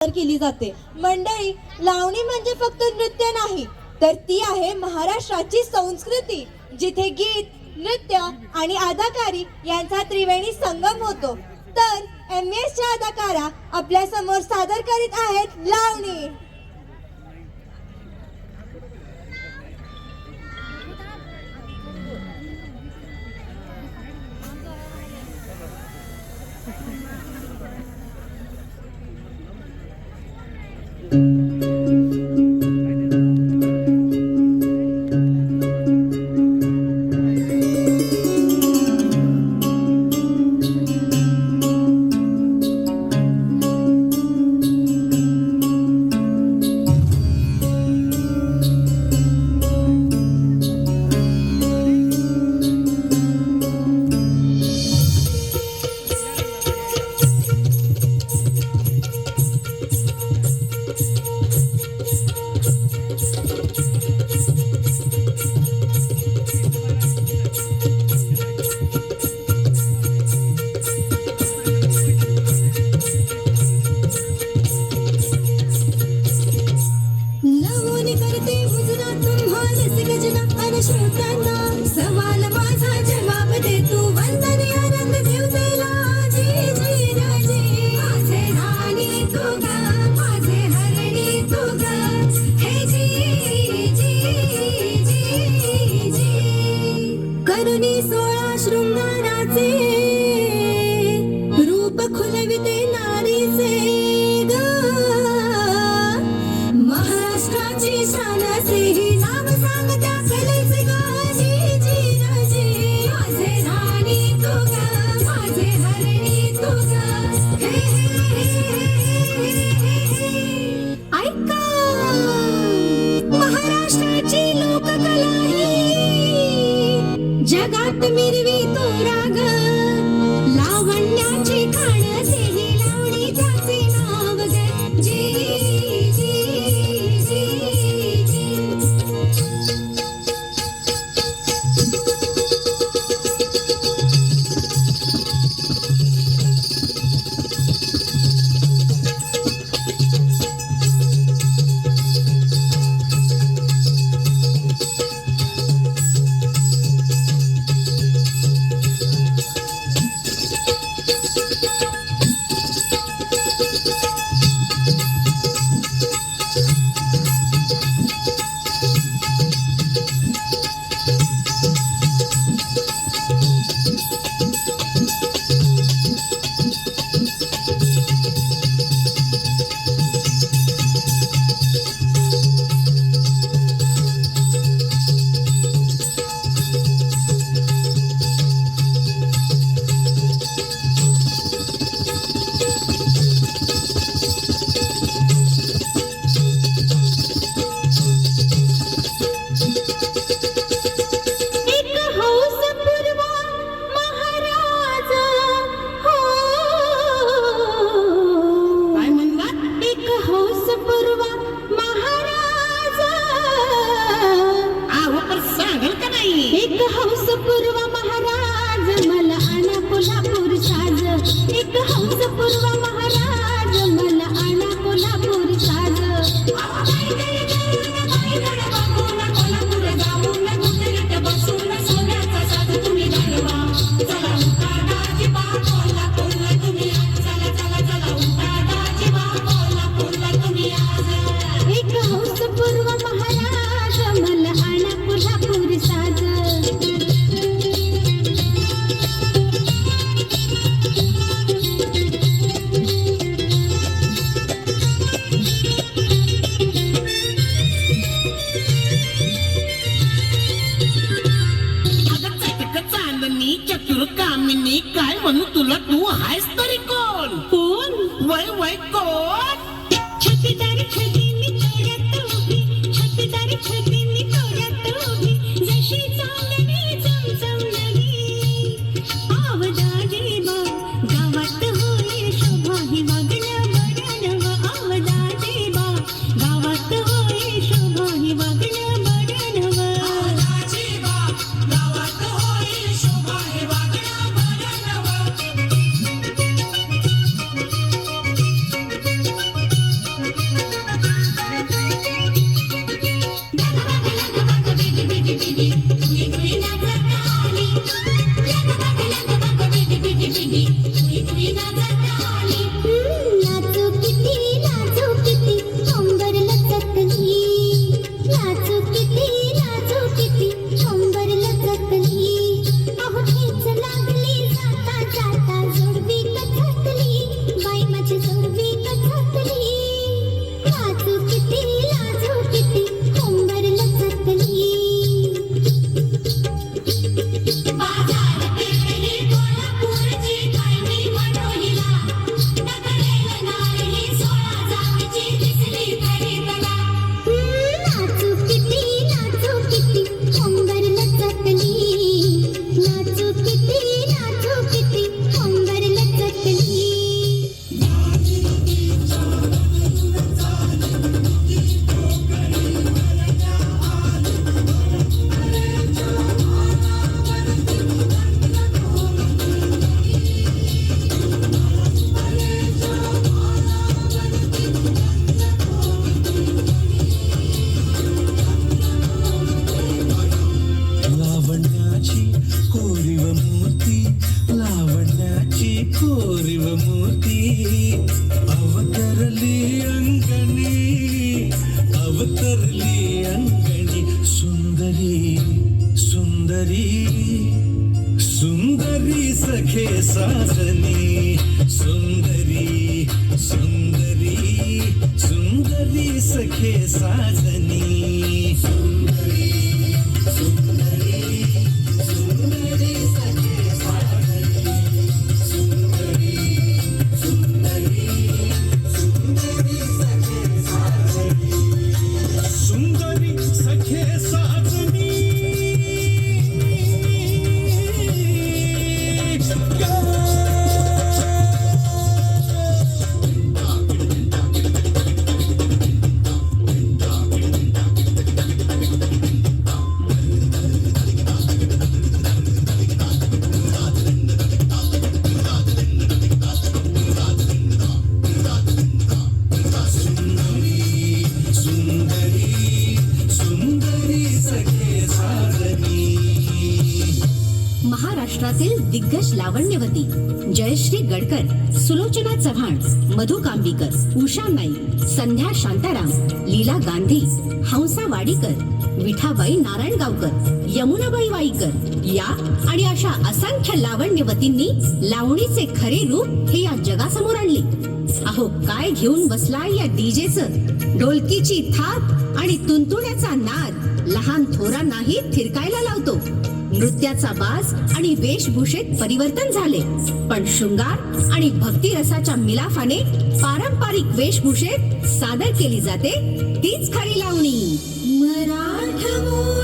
केली जाते। मंडळी, लावणी म्हणजे फक्त नृत्य नाही तर ती आहे महाराष्ट्राची संस्कृती, जिथे गीत, नृत्य आणि अदाकारी यांचा त्रिवेणी संगम होतो। तर एमएस च्या अदाकारा आपल्या समोर सादर करीत आहेत लावणी। सवाल माझा जवाब दे तू वंदन आनंद देव देला जी जी राजे माझे राणी तू ग माझे हरणी तू ग हे जी जी जी जी करुणी 16 शृंगाराचे रूप खुलविते नारीचे ग महाराष्ट्राची शान से ही नाव सांगत्या कलेचे ग महाराष्ट्राची लोककला जगात मिरवी तो राग लावण्याची खाण ही लावणी त्याचे नाव ग जी जी जी जी एक हंसपूर्व महाराज मला आणा कोल्हापूर साज एक हंसपूर्व महाराज मला आणा कोल्हापूर साज कोल्हापूर जाऊन गुजरात बसून सोन्याचा साज तुम्ही गाढवा चला उतारदाची बा कोल्हापूरला तुम्ही चला चला चला उतारदाची बा कोल्हापूरला तुम्ही आज एक हंसपूर्व महाराज मला आणा कोल्हापूर साज साजनी सुंदरी सुंदरी सुंदरी सखे साजनी सुंदरी सुंदरी सुंदरी सखे साजनी सुंदरी सुंदरी सुंदरी सखे साजनी सुंदरी सखे साजनी महाराष्ट्रातील दिग्गज लावण्यवती जयश्री गडकर, सुलोचना चव्हाण, मधु कांबीकर, उषा नाईक, संध्या शांताराम, लीला गांधी, हंसा वाडीकर, विठाबाई नारायणगावकर, यमुनाबाई वाईकर या आणि अशा असंख्य लावण्यवतींनी लावणीचे खरे रूप हे या जगासमोर आणले. अहो काय घेऊन बसलाय या डीजेचं, ढोलकीची थाप आणि तुंतुण्याचा नाद लहान थोरांनाही थिरकायला लावतो. नृत्याचा बाज आणि वेशभूषेत परिवर्तन झाले, पण शृंगार आणि भक्ती रसाच्या मिलाफाने पारंपरिक वेशभूषेत सादर केली जाते तीच खरी लावणी. मराठमोळी